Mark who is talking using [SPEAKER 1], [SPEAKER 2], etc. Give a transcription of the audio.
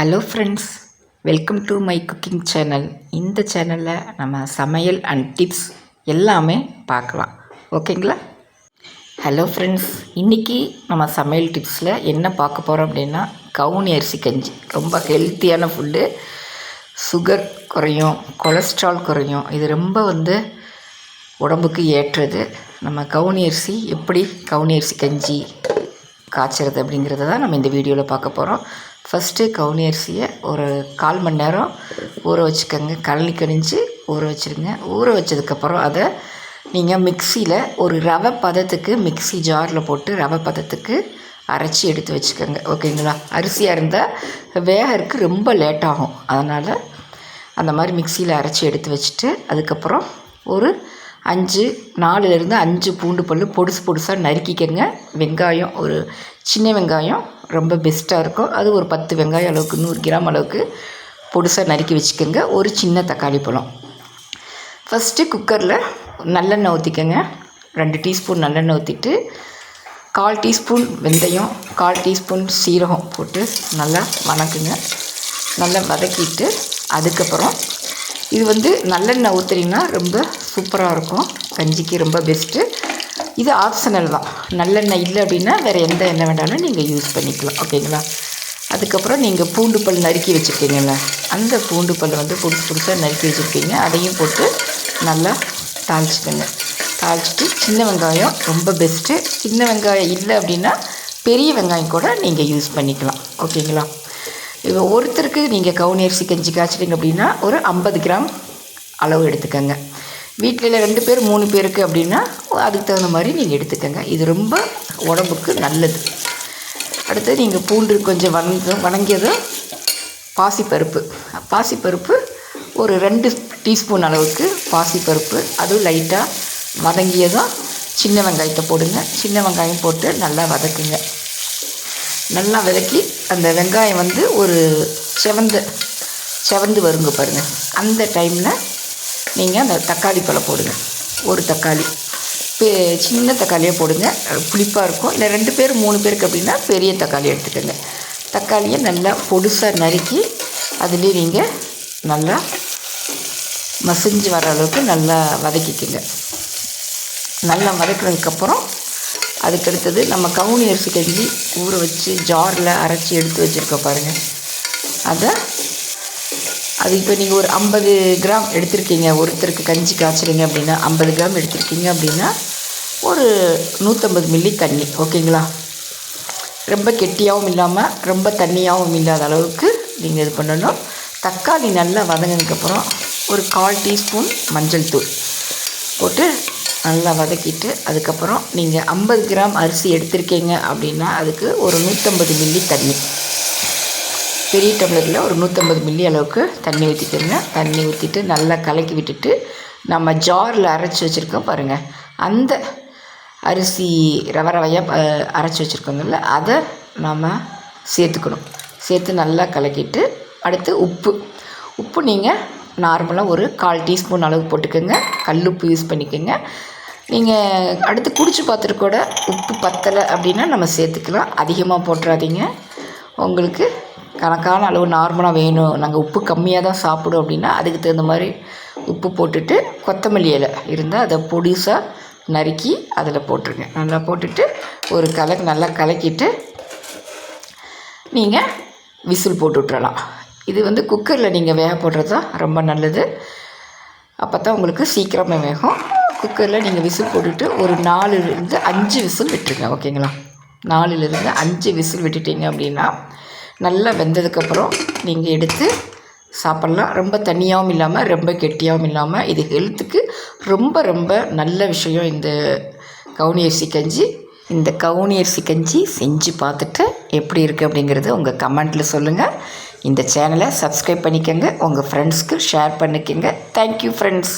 [SPEAKER 1] Hello friends, welcome to my cooking channel. இந்த சேனலில் நம்ம சமையல் அண்ட் டிப்ஸ் எல்லாமே பார்க்கலாம். ஓகேங்களா? ஹலோ ஃப்ரெண்ட்ஸ், இன்றைக்கி நம்ம சமையல் டிப்ஸில் என்ன பார்க்க போகிறோம் அப்படின்னா, கவுனி அரிசி கஞ்சி. ரொம்ப ஹெல்த்தியான ஃபுட்டு. சுகர் குறையும், கொலஸ்ட்ரால் குறையும். இது ரொம்ப உடம்புக்கு ஏற்றது. நம்ம கவுனி அரிசி எப்படி கவுனி அரிசி கஞ்சி காய்ச்சறது அப்படிங்கிறத தான் நம்ம இந்த வீடியோவில் பார்க்க போகிறோம். ஃபஸ்ட்டு கவுனி அரிசியை ஒரு 1/4 மணி நேரம் ஊற வச்சுக்கோங்க. கழனி கணிஞ்சு ஊற வச்சுருங்க. ஊற வச்சதுக்கப்புறம் அதை நீங்கள் மிக்சியில் ஒரு ரவை பதத்துக்கு மிக்சி ஜாரில் போட்டு ரவை பதத்துக்கு அரைச்சி எடுத்து வச்சுக்கோங்க. ஓகேங்களா? அரிசியாக இருந்தால் வேகறதுக்கு ரொம்ப லேட் ஆகும். அதனால் அந்த மாதிரி மிக்சியில் அரைச்சி எடுத்து வச்சுட்டு அதுக்கப்புறம் ஒரு 4லேருந்து 5 பூண்டு பல் பொடுசாக நறுக்கிக்கங்க. வெங்காயம், ஒரு சின்ன வெங்காயம் ரொம்ப பெஸ்ட்டாக இருக்கும். அது ஒரு 10 வெங்காயம் அளவுக்கு, 100 கிராம் அளவுக்கு பொடுசாக நறுக்கி வச்சுக்கோங்க. ஒரு சின்ன தக்காளி பழம். ஃபஸ்ட்டு குக்கரில் நல்லெண்ணெய் ஊற்றிக்கங்க. 2 டீஸ்பூன் நல்லெண்ணெய் ஊற்றிட்டு 1/4 டீஸ்பூன் வெந்தயம், 1/4 டீஸ்பூன் சீரகம் போட்டு நல்லா வதக்குங்க. நல்லா வதக்கிட்டு அதுக்கப்புறம் இது நல்லெண்ணெய் ஊற்றுறீங்கன்னா ரொம்ப சூப்பராக இருக்கும். கஞ்சிக்கு ரொம்ப பெஸ்ட்டு. இது ஆப்ஷனல் தான். நல்லெண்ணெய் இல்லை அப்படின்னா வேறு எந்த எண்ணெய் வேண்டாலும் நீங்கள் யூஸ் பண்ணிக்கலாம். ஓகேங்களா? அதுக்கப்புறம் நீங்கள் பூண்டு பல் நறுக்கி வச்சுருக்கீங்கல்ல, அந்த பூண்டு பல் புதுசாக நறுக்கி வச்சுருக்கீங்க. அதையும் போட்டு நல்லா தாளிச்சிக்கோங்க. தாளிச்சிட்டு சின்ன வெங்காயம் ரொம்ப பெஸ்ட்டு. சின்ன வெங்காயம் இல்லை அப்படின்னா பெரிய வெங்காயம் கூட நீங்கள் யூஸ் பண்ணிக்கலாம். ஓகேங்களா? இப்போ ஒருத்தருக்கு நீங்கள் கவுனி அரிசி கஞ்சி காய்ச்சிட்டிங்க அப்படின்னா ஒரு 50 கிராம் அளவு எடுத்துக்கோங்க. வீட்டில் 2 பேர் 3 பேருக்கு அப்படின்னா அதுக்கு தகுந்த மாதிரி நீங்கள் எடுத்துக்கோங்க. இது ரொம்ப உடம்புக்கு நல்லது. அடுத்து நீங்கள் பூண்டு கொஞ்சம் வணங்கியதும் பாசிப்பருப்பு ஒரு 2 டீஸ்பூன் அளவுக்கு பாசிப்பருப்பு, அதுவும் லைட்டாக வதங்கியதும் சின்ன வெங்காயத்தை போடுங்க. சின்ன வெங்காயம் போட்டு நல்லா வதக்குங்க. நல்லா வதக்கி அந்த வெங்காயம் ஒரு செவந்து வருங்க பாருங்கள். அந்த டைமில் நீங்கள் அந்த தக்காளி பழம் போடுங்க. ஒரு தக்காளி, சின்ன தக்காளியாக போடுங்க. புளிப்பாக இருக்கும். இல்லை 2 பேர் 3 பேருக்கு அப்படின்னா பெரிய தக்காளி எடுத்துக்கோங்க. தக்காளியை நல்லா பொடுசாக நறுக்கி அதுலேயே நீங்கள் நல்லா மசிஞ்சு வர அளவுக்கு நல்லா வதக்கிக்கோங்க. நல்லா வதக்கினதுக்கப்புறம் அதுக்கடுத்தது நம்ம கவுனி அரிசி கஞ்சி ஊற வச்சு ஜாரில் அரைச்சி எடுத்து வச்சுருக்கோம் பாருங்கள். அது இப்போ நீங்கள் ஒரு 50 கிராம் எடுத்திருக்கீங்க. ஒருத்தருக்கு கஞ்சி காய்ச்சிறீங்க அப்படின்னா 50 கிராம் எடுத்திருக்கீங்க அப்படின்னா ஒரு 150 மில்லி தண்ணி. ஓகேங்களா? ரொம்ப கெட்டியாகவும் இல்லாமல் ரொம்ப தண்ணியாகவும் இல்லாத அளவுக்கு நீங்கள் இது பண்ணணும். தக்காளி நல்லா வதங்கினதுக்கப்புறம் ஒரு 1/4 டீஸ்பூன் மஞ்சள் தூள் போட்டு நல்லா வதக்கிட்டு அதுக்கப்புறம் நீங்கள் 50 கிராம் அரிசி எடுத்திருக்கீங்க அப்படின்னா அதுக்கு ஒரு 150 மில்லி தண்ணி, பெரிய டம்ளரில் ஒரு 150 மில்லி அளவுக்கு தண்ணி ஊற்றிக்கோங்க. தண்ணி ஊற்றிட்டு நல்லா கலக்கி விட்டுட்டு நம்ம ஜாரில் அரைச்சி வச்சுருக்கோம் பாருங்கள், அந்த அரிசி ரவையாக அரைச்சி வச்சுருக்கோங்கல்ல, அதை நாம் சேர்த்துக்கணும். சேர்த்து நல்லா கலக்கிட்டு அடுத்து உப்பு நீங்கள் நார்மலாக ஒரு 1/4 டீஸ்பூன் அளவு போட்டுக்கோங்க. கல்லுப்பு யூஸ் பண்ணிக்கோங்க. நீங்கள் அடுத்து குடிச்சு பார்த்துட்டு கூட உப்பு பத்தலை அப்படின்னா நம்ம சேர்த்துக்கலாம். அதிகமாக போட்டுறாதீங்க. உங்களுக்கு கணக்கான அளவு நார்மலாக வேணும், நாங்கள் உப்பு கம்மியாக தான் சாப்பிடும் அப்படின்னா அதுக்கு தகுந்த மாதிரி உப்பு போட்டுட்டு கொத்தமல்லி இலை இருந்தால் அதை பொடிசாக நறுக்கி அதில் போட்டுருங்க. நல்லா போட்டுட்டு ஒரு நல்லா கலக்கிட்டு நீங்கள் விசில் போட்டு விட்டுறலாம். இது குக்கரில் நீங்கள் வேக போடுறது தான் ரொம்ப நல்லது. அப்போ தான் உங்களுக்கு சீக்கிரமாக வேகும். குக்கரில் நீங்கள் விசில் போட்டுட்டு ஒரு 4லேருந்து 5 விசில் விட்டுருங்க. ஓகேங்களா? 4லேருந்து 5 விசில் விட்டுட்டிங்க அப்படின்னா நல்லா வெந்ததுக்கப்புறம் நீங்கள் எடுத்து சாப்பிட்லாம். ரொம்ப தண்ணியாகவும் இல்லாமல் ரொம்ப கெட்டியாகவும் இல்லாமல். இது ஹெல்த்துக்கு ரொம்ப ரொம்ப நல்ல விஷயம் இந்த கவுனி அரிசி கஞ்சி. இந்த கவுனி அரிசி கஞ்சி செஞ்சு பார்த்துட்டு எப்படி இருக்குது அப்படிங்கிறது உங்கள் கமெண்ட்டில் சொல்லுங்கள். இந்த சேனலை சப்ஸ்கிரைப் பண்ணிக்கோங்க. உங்கள் ஃப்ரெண்ட்ஸ்க்கு ஷேர் பண்ணிக்கோங்க. Thank you friends.